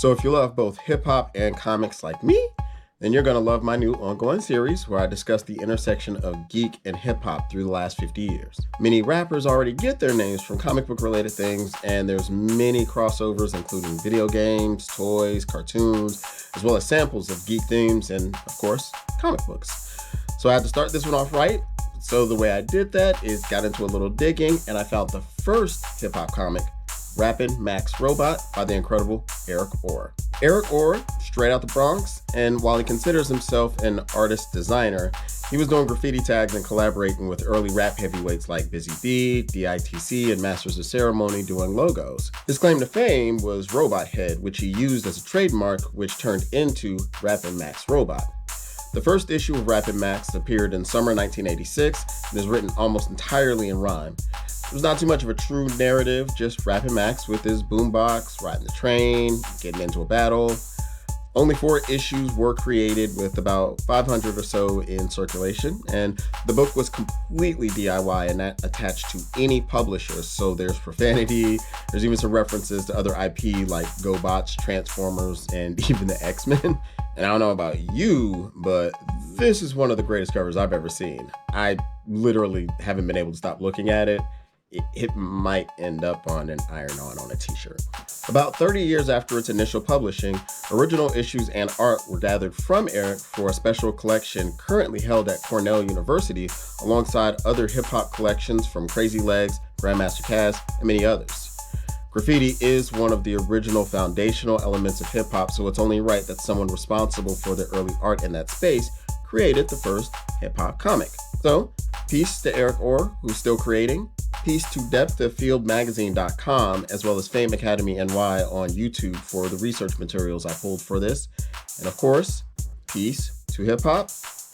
So if you love both hip-hop and comics like me, then you're going to love my new ongoing series where I discuss the intersection of geek and hip-hop through the last 50 years. Many rappers already get their names from comic book related things, and there's many crossovers including video games, toys, cartoons, as well as samples of geek themes and, of course, comic books. So I had to start this one off right. So the way I did that is got into a little digging, and I found the first hip-hop comic, Rappin' Max Robot by the incredible Eric Orr. Eric Orr, straight out the Bronx, and while he considers himself an artist-designer, he was doing graffiti tags and collaborating with early rap heavyweights like Busy B, DITC, and Masters of Ceremony doing logos. His claim to fame was Robot Head, which he used as a trademark, which turned into Rappin' Max Robot. The first issue of Rappin' Max appeared in summer 1986 and is written almost entirely in rhyme. It was not too much of a true narrative, just Rappin' Max with his boombox, riding the train, getting into a battle. Only 4 issues were created with about 500 or so in circulation, and the book was completely DIY and not attached to any publisher, so there's profanity, there's even some references to other IP like GoBots, Transformers, and even the X-Men. And I don't know about you, but this is one of the greatest covers I've ever seen. I literally haven't been able to stop looking at it. It might end up on an iron-on a t-shirt. About 30 years after its initial publishing, original issues and art were gathered from Eric for a special collection currently held at Cornell University alongside other hip-hop collections from Crazy Legs, Grandmaster Caz, and many others. Graffiti is one of the original foundational elements of hip-hop, so it's only right that someone responsible for the early art in that space created the first hip-hop comic. So, peace to Eric Orr, who's still creating. Peace to depthoffieldmagazine.com, as well as Fame Academy NY on YouTube for the research materials I pulled for this. And of course, peace to hip-hop,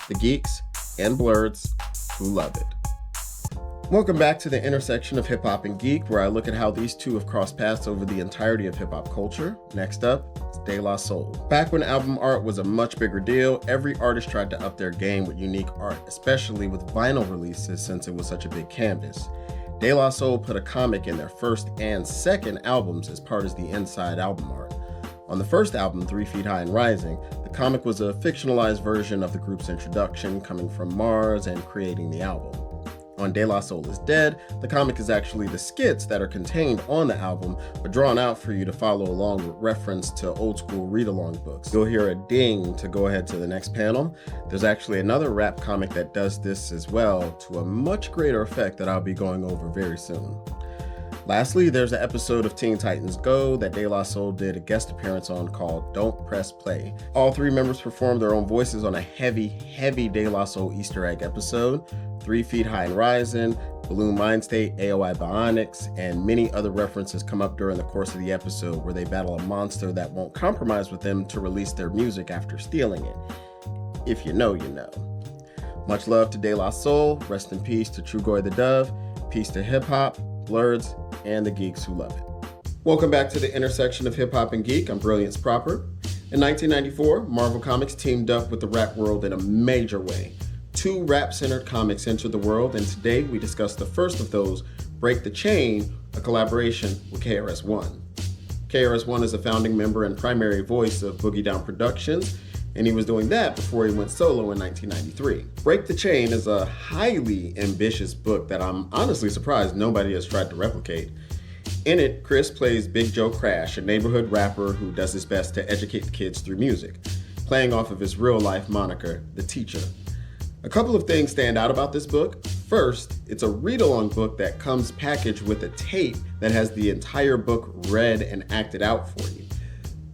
the geeks, and blurs who love it. Welcome back to the intersection of hip-hop and geek, where I look at how these two have crossed paths over the entirety of hip-hop culture. Next up, it's De La Soul. Back when album art was a much bigger deal, every artist tried to up their game with unique art, especially with vinyl releases since it was such a big canvas. De La Soul put a comic in their first and second albums as part of the inside album art. On the first album, 3 Feet High and Rising, the comic was a fictionalized version of the group's introduction, coming from Mars and creating the album. On De La Soul is Dead, the comic is actually the skits that are contained on the album, but drawn out for you to follow along with reference to old school read-along books. You'll hear a ding to go ahead to the next panel. There's actually another rap comic that does this as well, to a much greater effect that I'll be going over very soon. Lastly, there's an episode of Teen Titans Go that De La Soul did a guest appearance on called Don't Press Play. All 3 members performed their own voices on a heavy De La Soul Easter egg episode. 3 Feet High and Rising, Balloon Mind State, AOI Bionics, and many other references come up during the course of the episode where they battle a monster that won't compromise with them to release their music after stealing it. If you know, you know. Much love to De La Soul, rest in peace to Trugoy the Dove, peace to hip-hop, blurs, and the geeks who love it. Welcome back to the intersection of hip-hop and geek. I'm Brilliance Proper. In 1994, Marvel Comics teamed up with the rap world in a major way. 2 rap-centered comics entered the world, and today we discuss the first of those, Break the Chain, a collaboration with KRS-One. KRS-One is a founding member and primary voice of Boogie Down Productions, and he was doing that before he went solo in 1993. Break the Chain is a highly ambitious book that I'm honestly surprised nobody has tried to replicate. In it, Chris plays Big Joe Crash, a neighborhood rapper who does his best to educate the kids through music, playing off of his real-life moniker, The Teacher. A couple of things stand out about this book. First, it's a read-along book that comes packaged with a tape that has the entire book read and acted out for you.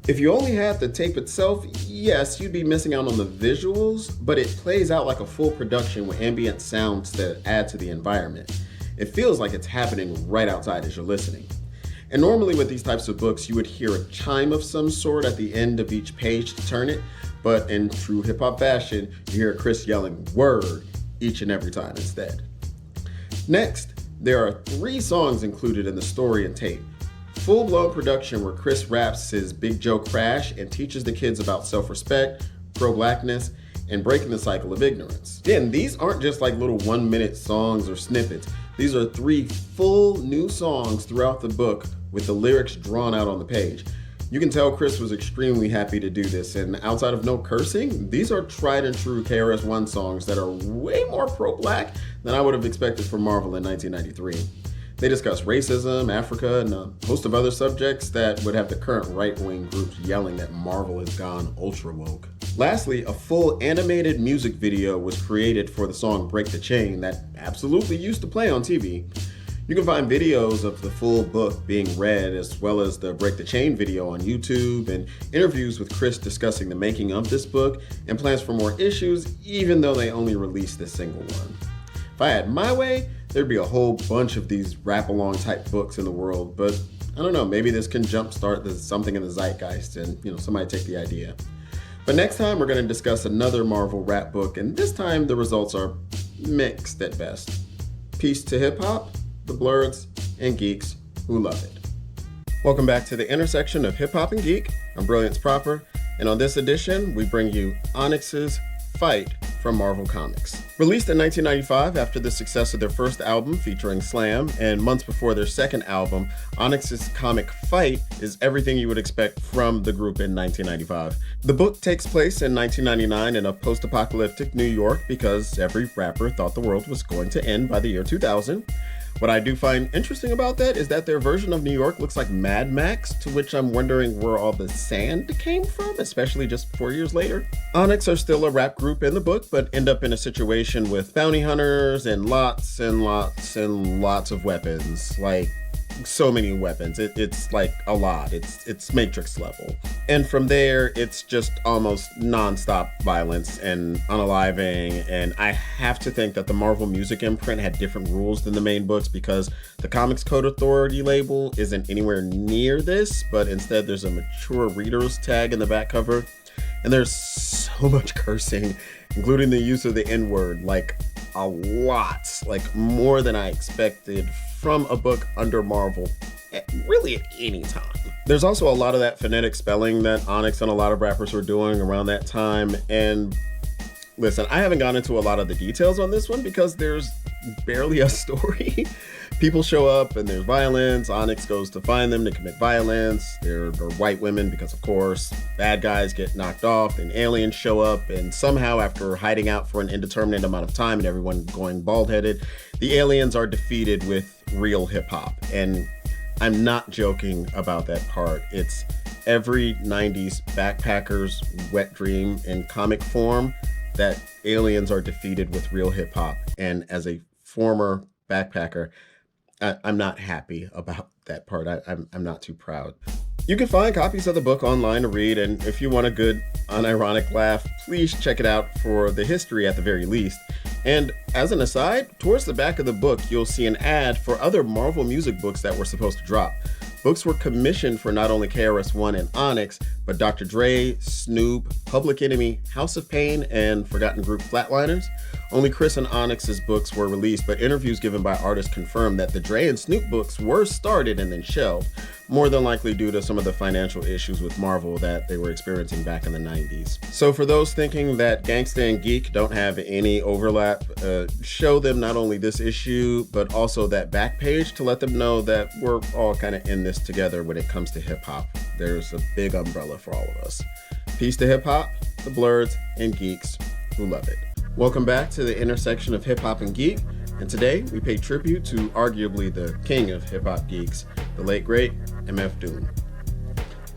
If you only had the tape itself, yes, you'd be missing out on the visuals, but it plays out like a full production with ambient sounds that add to the environment. It feels like it's happening right outside as you're listening. And normally with these types of books, you would hear a chime of some sort at the end of each page to turn it, but in true hip-hop fashion, you hear Chris yelling "word" each and every time instead. Next, there are 3 songs included in the story and tape. Full-blown production where Chris raps his Big Joe Crash and teaches the kids about self-respect, pro-blackness, and breaking the cycle of ignorance. Again, these aren't just like little 1-minute songs or snippets. These are 3 full new songs throughout the book with the lyrics drawn out on the page. You can tell Chris was extremely happy to do this, and outside of no cursing, these are tried and true KRS-One songs that are way more pro-black than I would have expected from Marvel in 1993. They discuss racism, Africa, and a host of other subjects that would have the current right-wing groups yelling that Marvel has gone ultra-woke. Lastly, a full animated music video was created for the song Break the Chain that absolutely used to play on TV. You can find videos of the full book being read, as well as the Break the Chain video on YouTube, and interviews with Chris discussing the making of this book and plans for more issues, even though they only released this single one. If I had my way, there'd be a whole bunch of these rap-along type books in the world, but I don't know, maybe this can jumpstart something in the zeitgeist and, somebody take the idea. But next time we're going to discuss another Marvel rap book, and this time the results are mixed at best. Peace to hip-hop, the Blurs, and geeks who love it. Welcome back to the intersection of hip-hop and geek. I'm Brilliance Proper, and on this edition, we bring you Onyx's Fight from Marvel Comics. Released in 1995 after the success of their first album featuring Slam, and months before their second album, Onyx's comic Fight is everything you would expect from the group in 1995. The book takes place in 1999 in a post-apocalyptic New York because every rapper thought the world was going to end by the year 2000. What I do find interesting about that is that their version of New York looks like Mad Max, to which I'm wondering where all the sand came from, especially just 4 years later. Onyx are still a rap group in the book, but end up in a situation with bounty hunters and lots and lots and lots of weapons. Like, so many weapons. It's like a lot. It's Matrix level. And from there, it's just almost non-stop violence and unaliving. And I have to think that the Marvel Music imprint had different rules than the main books, because the Comics Code Authority label isn't anywhere near this, but instead there's a mature readers tag in the back cover. And there's so much cursing, including the use of the N-word, like a lot, like more than I expected from a book under Marvel, really at any time. There's also a lot of that phonetic spelling that Onyx and a lot of rappers were doing around that time. And listen, I haven't gone into a lot of the details on this one because there's barely a story. People show up and there's violence. Onyx goes to find them to commit violence. There are white women because, of course, bad guys get knocked off and aliens show up. And somehow, after hiding out for an indeterminate amount of time and everyone going bald-headed, the aliens are defeated with real hip-hop. And I'm not joking about that part. It's every 90s backpacker's wet dream in comic form that aliens are defeated with real hip-hop. And as a former backpacker, I'm not happy about that part. I'm not too proud. You can find copies of the book online to read, and if you want a good, unironic laugh, please check it out for the history at the very least. And as an aside, towards the back of the book, you'll see an ad for other Marvel music books that were supposed to drop. Books were commissioned for not only KRS-One and Onyx, but Dr. Dre, Snoop, Public Enemy, House of Pain, and forgotten group Flatliners. Only Chris and Onyx's books were released, but interviews given by artists confirmed that the Dre and Snoop books were started and then shelved, more than likely due to some of the financial issues with Marvel that they were experiencing back in the 90s. So for those thinking that Gangsta and Geek don't have any overlap, show them not only this issue, but also that back page to let them know that we're all kind of in this together when it comes to hip-hop. There's a big umbrella for all of us. Peace to hip-hop, the Blurs, and geeks who love it. Welcome back to the intersection of hip-hop and geek, and today we pay tribute to arguably the king of hip-hop geeks, the late great MF Doom.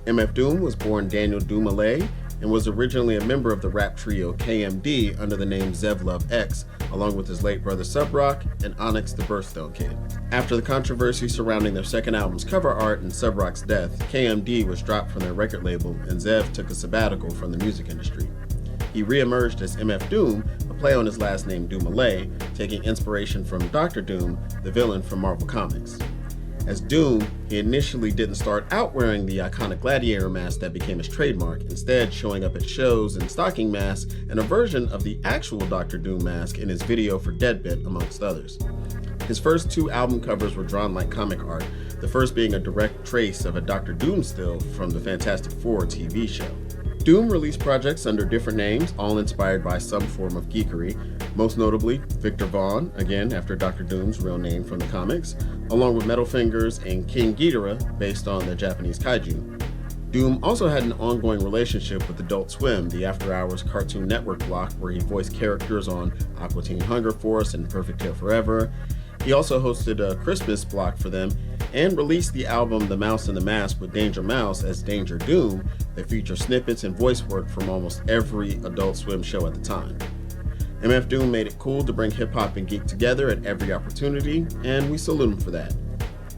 MF Doom was born Daniel Dumoulin and was originally a member of the rap trio KMD under the name Zev Love X, along with his late brother Sub Rock and Onyx the Birthstone Kid. After the controversy surrounding their second album's cover art and Sub Rock's death, KMD was dropped from their record label and Zev took a sabbatical from the music industry. He re-emerged as MF Doom, a play on his last name Dumoulin, taking inspiration from Dr. Doom, the villain from Marvel Comics. As Doom, he initially didn't start out wearing the iconic gladiator mask that became his trademark, instead showing up at shows in stocking masks and a version of the actual Dr. Doom mask in his video for Deadbit, amongst others. His first two album covers were drawn like comic art, the first being a direct trace of a Dr. Doom still from the Fantastic Four TV show. Doom released projects under different names, all inspired by some form of geekery, most notably Victor Vaughn, again after Dr. Doom's real name from the comics, along with Metal Fingers and King Ghidorah, based on the Japanese kaiju. Doom also had an ongoing relationship with Adult Swim, the after-hours Cartoon Network block where he voiced characters on Aqua Teen Hunger Force and Perfect Hair Forever. He also hosted a Christmas block for them and released the album The Mouse and the Mask with Danger Mouse as Danger Doom that features snippets and voice work from almost every Adult Swim show at the time. MF Doom made it cool to bring hip-hop and geek together at every opportunity, and we salute him for that.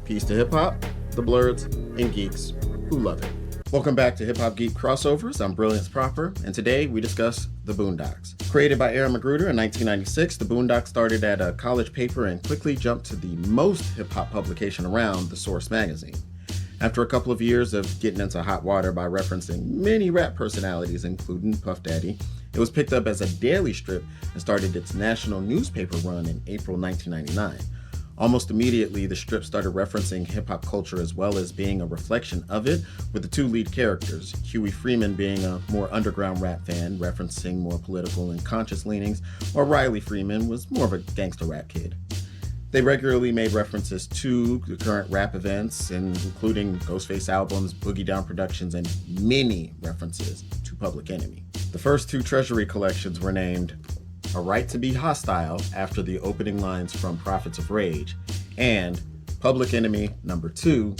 Peace to hip-hop, the Blurs, and geeks who love it. Welcome back to Hip Hop Geek Crossovers. I'm Brilliance Proper, and today we discuss The Boondocks. Created by Aaron McGruder in 1996, The Boondocks started at a college paper and quickly jumped to the most hip-hop publication around, The Source magazine. After a couple of years of getting into hot water by referencing many rap personalities, including Puff Daddy, it was picked up as a daily strip and started its national newspaper run in April 1999. Almost immediately, the strip started referencing hip-hop culture as well as being a reflection of it, with the two lead characters, Huey Freeman being a more underground rap fan, referencing more political and conscious leanings, while Riley Freeman was more of a gangster rap kid. They regularly made references to the current rap events, including Ghostface albums, Boogie Down Productions, and many references to Public Enemy. The first two Treasury collections were named A Right to Be Hostile after the opening lines from Prophets of Rage, and Public Enemy Number 2,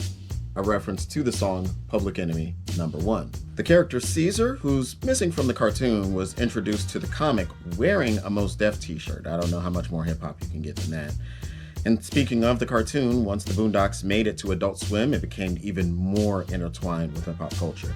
a reference to the song Public Enemy Number 1. The character Caesar, who's missing from the cartoon, was introduced to the comic wearing a Mos Def t-shirt. I don't know how much more hip-hop you can get than that. And speaking of the cartoon, once the Boondocks made it to Adult Swim, it became even more intertwined with hip-hop culture.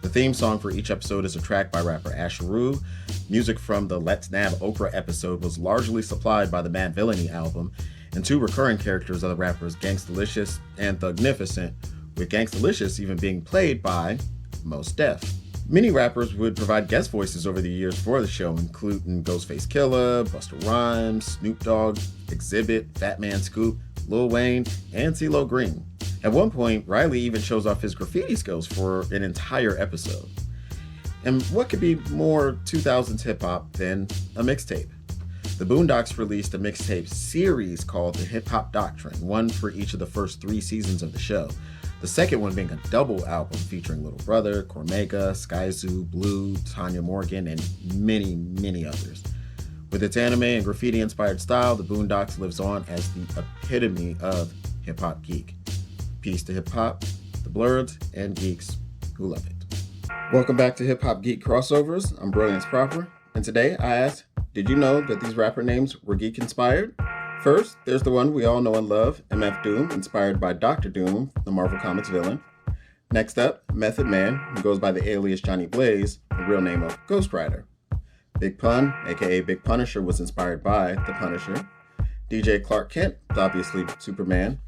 The theme song for each episode is a track by rapper Asheru. Music from the Let's Nab Oprah episode was largely supplied by the Mad Villainy album, and two recurring characters are the rappers Gangstalicious and Thugnificent, with Gangstalicious even being played by Mos Def. Many rappers would provide guest voices over the years for the show, including Ghostface Killah, Busta Rhymes, Snoop Dogg, Exhibit, Fat Man Scoop, Lil Wayne, and CeeLo Green. At one point, Riley even shows off his graffiti skills for an entire episode. And what could be more 2000s hip-hop than a mixtape? The Boondocks released a mixtape series called The Hip Hop Doctrine, one for each of the first 3 seasons of the show. The second one being a double album featuring Little Brother, Cormega, Skyzoo, Blue, Tanya Morgan, and many, many others. With its anime and graffiti-inspired style, The Boondocks lives on as the epitome of hip-hop geek. Peace to hip-hop, the Blurs, and geeks who love it. Welcome back to Hip Hop Geek Crossovers. I'm Brilliance Proper, and today I asked, did you know that these rapper names were geek-inspired? First, there's the one we all know and love, MF Doom, inspired by Dr. Doom, the Marvel Comics villain. Next up, Method Man, who goes by the alias Johnny Blaze, the real name of Ghost Rider. Big Pun, aka Big Punisher, was inspired by The Punisher. DJ Clark Kent, obviously Superman.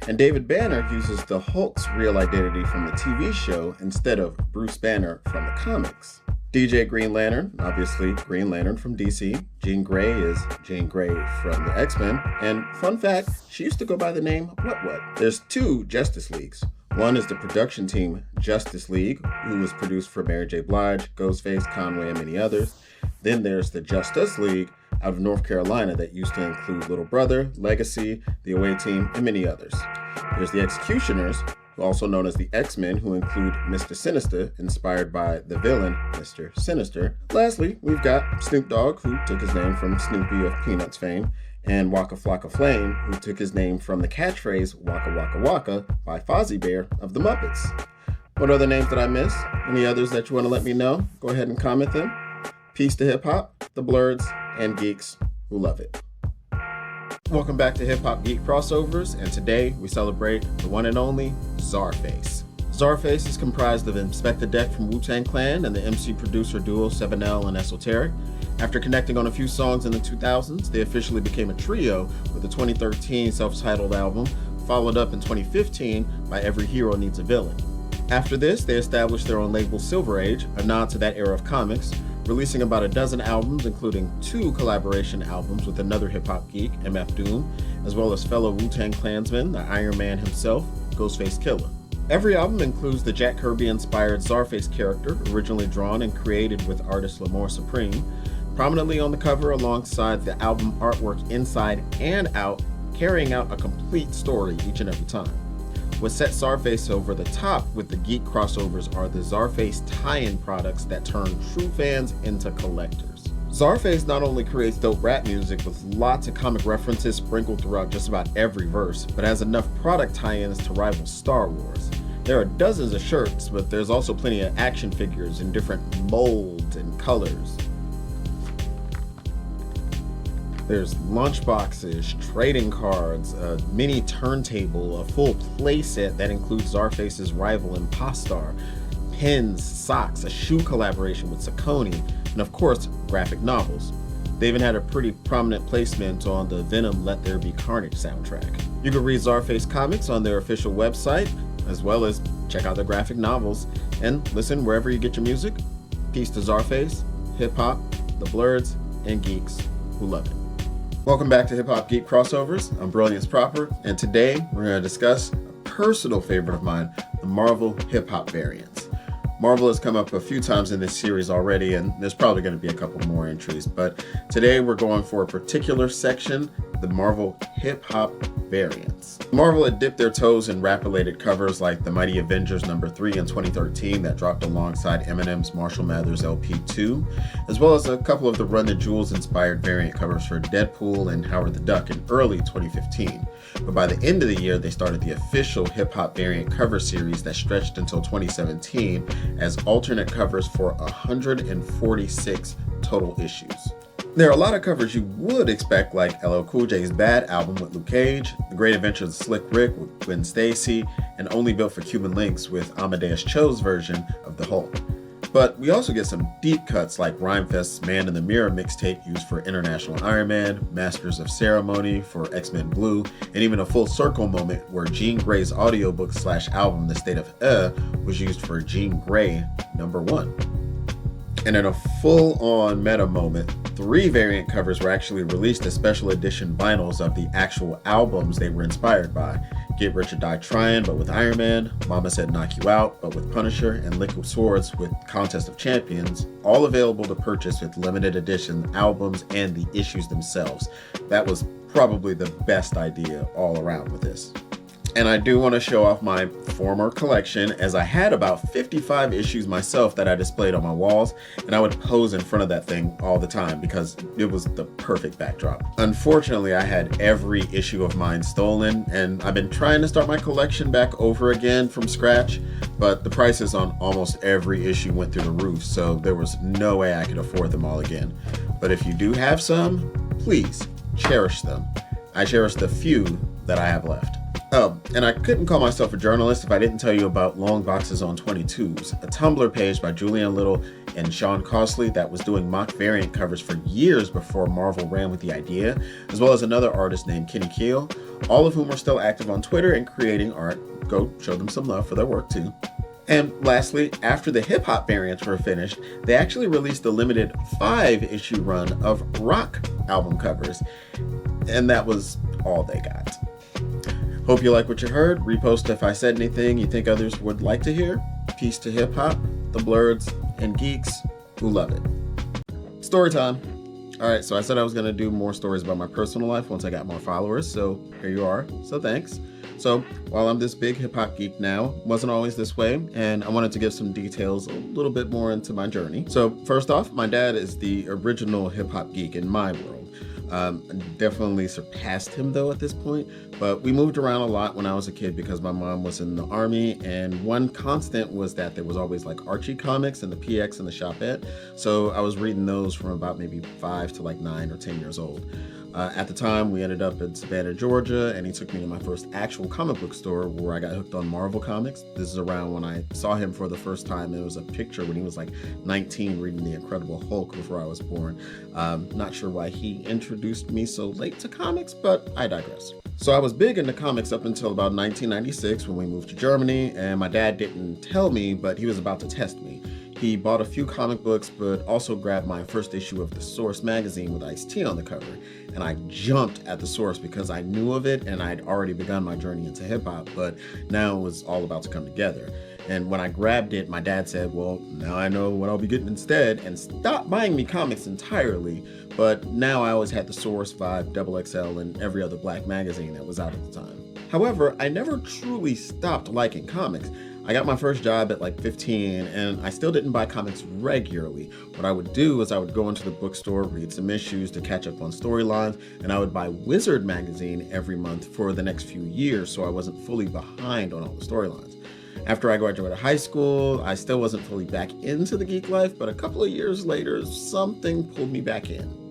And David Banner uses the Hulk's real identity from the TV show instead of Bruce Banner from the comics. DJ Green Lantern, obviously Green Lantern from DC. Jean Grey is Jean Grey from the X-Men. And fun fact, she used to go by the name What. There's 2 Justice Leagues. One is the production team Justice League, who was produced for Mary J. Blige, Ghostface, Conway, and many others. Then there's the Justice League out of North Carolina that used to include Little Brother, Legacy, the Away Team, and many others. There's the Executioners, also known as the X-Men, who include Mr. Sinister, inspired by the villain, Mr. Sinister. Lastly, we've got Snoop Dogg, who took his name from Snoopy of Peanuts fame, and Waka Flocka Flame, who took his name from the catchphrase Waka Waka Waka by Fozzie Bear of the Muppets. What other names did I miss? Any others that you want to let me know? Go ahead and comment them. Peace to hip-hop, the Blurs, and geeks who love it. Welcome back to Hip Hop Geek Crossovers, and today we celebrate the one and only Czarface. Czarface is comprised of Inspectah Deck from Wu-Tang Clan and the MC-producer duo 7L and Esoteric. After connecting on a few songs in the 2000s, they officially became a trio with the 2013 self-titled album, followed up in 2015 by Every Hero Needs a Villain. After this, they established their own label Silver Age, a nod to that era of comics, releasing about a dozen albums, including 2 collaboration albums with another hip-hop geek, MF Doom, as well as fellow Wu-Tang Klansman, the Iron Man himself, Ghostface Killah. Every album includes the Jack Kirby-inspired Czarface character, originally drawn and created with artist L'Amour Supreme, prominently on the cover alongside the album artwork inside and out, carrying out a complete story each and every time. What set Czarface over the top with the Geek crossovers are the Czarface tie-in products that turn true fans into collectors. Czarface not only creates dope rap music with lots of comic references sprinkled throughout just about every verse, but has enough product tie-ins to rival Star Wars. There are dozens of shirts, but there's also plenty of action figures in different molds and colors. There's lunchboxes, trading cards, a mini turntable, a full playset that includes Czarface's rival Impostar, pins, socks, a shoe collaboration with Saucony, and of course, graphic novels. They even had a pretty prominent placement on the Venom Let There Be Carnage soundtrack. You can read Czarface comics on their official website, as well as check out their graphic novels, and listen wherever you get your music. Peace to Czarface, hip hop, the Blurs, and geeks who love it. Welcome back to Hip Hop Geek Crossovers. I'm Brilliance Proper, and today we're going to discuss a personal favorite of mine, the Marvel hip hop variants. Marvel has come up a few times in this series already, and there's probably going to be a couple more entries, but today we're going for a particular section, the Marvel hip hop variants. Marvel had dipped their toes in rap-related covers like the Mighty Avengers #3 in 2013 that dropped alongside Eminem's Marshall Mathers LP 2, as well as a couple of the Run the Jewels inspired variant covers for Deadpool and Howard the Duck in early 2015. But by the end of the year, they started the official hip-hop variant cover series that stretched until 2017 as alternate covers for 146 total issues. There are a lot of covers you would expect, like LL Cool J's Bad album with Luke Cage, The Great Adventures of Slick Rick with Gwen Stacy, and Only Built for Cuban Links with Amadeus Cho's version of The Hulk. But we also get some deep cuts like Rhymefest's Man in the Mirror mixtape used for International Iron Man, Masters of Ceremony for X-Men Blue, and even a full circle moment where Jean Grey's audiobook/album The State of was used for Jean Grey #1. And in a full-on meta moment, 3 variant covers were actually released as special edition vinyls of the actual albums they were inspired by. Get Rich or Die Trying, but with Iron Man, Mama Said Knock You Out, but with Punisher, and Liquid Swords with Contest of Champions, all available to purchase with limited edition albums and the issues themselves. That was probably the best idea all around with this. And I do want to show off my former collection, as I had about 55 issues myself that I displayed on my walls, and I would pose in front of that thing all the time because it was the perfect backdrop. Unfortunately, I had every issue of mine stolen, and I've been trying to start my collection back over again from scratch, but the prices on almost every issue went through the roof, so there was no way I could afford them all again. But if you do have some, please cherish them. I cherish the few that I have left. Oh, and I couldn't call myself a journalist if I didn't tell you about Long Boxes on 22s, a Tumblr page by Julian Little and Sean Costley that was doing mock variant covers for years before Marvel ran with the idea, as well as another artist named Kenny Keel, all of whom are still active on Twitter and creating art. Go show them some love for their work too. And lastly, after the hip-hop variants were finished, they actually released a limited 5-issue run of rock album covers, and that was all they got. Hope you like what you heard. Repost if I said anything you think others would like to hear. Peace to hip hop, the Blurs, and geeks who love it. Story time. All right, so I said I was going to do more stories about my personal life once I got more followers, so here you are. So thanks. So while I'm this big hip hop geek now, wasn't always this way, and I wanted to give some details a little bit more into my journey. So first off, my dad is the original hip hop geek in my world. Definitely surpassed him though at this point, but we moved around a lot when I was a kid because my mom was in the army, and one constant was that there was always like Archie comics and the PX and the Shopette, so I was reading those from about maybe 5 to like 9 or 10 years old. At the time, we ended up in Savannah, Georgia, and he took me to my first actual comic book store where I got hooked on Marvel Comics. This is around when I saw him for the first time. It was a picture when he was like 19 reading The Incredible Hulk before I was born. Not sure why he introduced me so late to comics, but I digress. So I was big into comics up until about 1996 when we moved to Germany, and my dad didn't tell me, but he was about to test me. He bought a few comic books, but also grabbed my first issue of The Source magazine with Ice-T on the cover. And I jumped at The Source because I knew of it and I'd already begun my journey into hip hop, but now it was all about to come together. And when I grabbed it, my dad said, well, now I know what I'll be getting instead, and stopped buying me comics entirely. But now I always had The Source, Vibe, XXL, and every other black magazine that was out at the time. However, I never truly stopped liking comics. I got my first job at like 15 and I still didn't buy comics regularly. What I would do is I would go into the bookstore, read some issues to catch up on storylines, and I would buy Wizard magazine every month for the next few years so I wasn't fully behind on all the storylines. After I graduated high school, I still wasn't fully back into the geek life, but a couple of years later, something pulled me back in.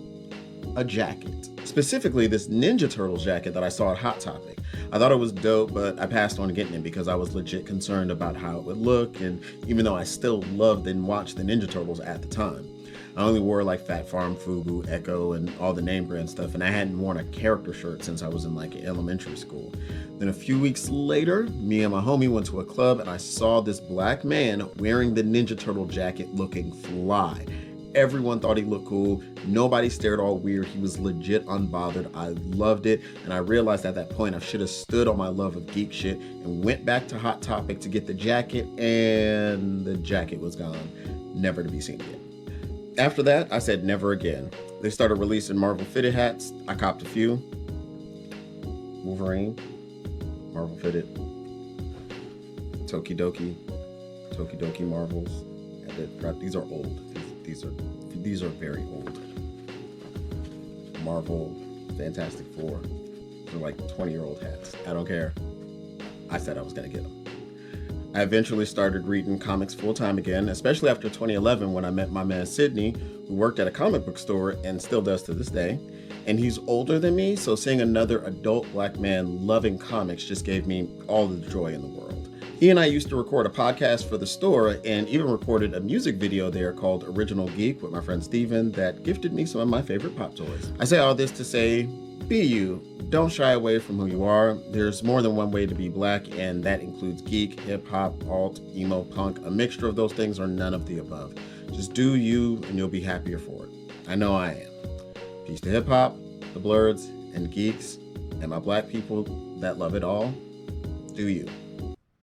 A jacket. Specifically, this Ninja Turtles jacket that I saw at Hot Topic. I thought it was dope, but I passed on getting it because I was legit concerned about how it would look, and even though I still loved and watched the Ninja Turtles at the time. I only wore like Fat Farm, Fubu, Echo, and all the name brand stuff, and I hadn't worn a character shirt since I was in like elementary school. Then a few weeks later, me and my homie went to a club and I saw this black man wearing the Ninja Turtle jacket looking fly. Everyone thought he looked cool. Nobody stared all weird. He was legit unbothered. I loved it. And I realized at that point I should have stood on my love of geek shit and went back to Hot Topic to get the jacket, and the jacket was gone, never to be seen again. After that, I said never again. They started releasing Marvel fitted hats. I copped a few. Wolverine, Marvel fitted. Tokidoki Marvels. These are old. These are very old. Marvel, Fantastic Four. They're like 20-year-old hats. I don't care. I said I was gonna get them. I eventually started reading comics full-time again, especially after 2011 when I met my man Sydney, who worked at a comic book store and still does to this day. And he's older than me, so seeing another adult black man loving comics just gave me all the joy in the world. He and I used to record a podcast for the store and even recorded a music video there called Original Geek with my friend Steven that gifted me some of my favorite pop toys. I say all this to say, be you. Don't shy away from who you are. There's more than one way to be black, and that includes geek, hip-hop, alt, emo, punk, a mixture of those things or none of the above. Just do you and you'll be happier for it. I know I am. Peace to hip-hop, the blurs, and geeks, and my black people that love it all. Do you.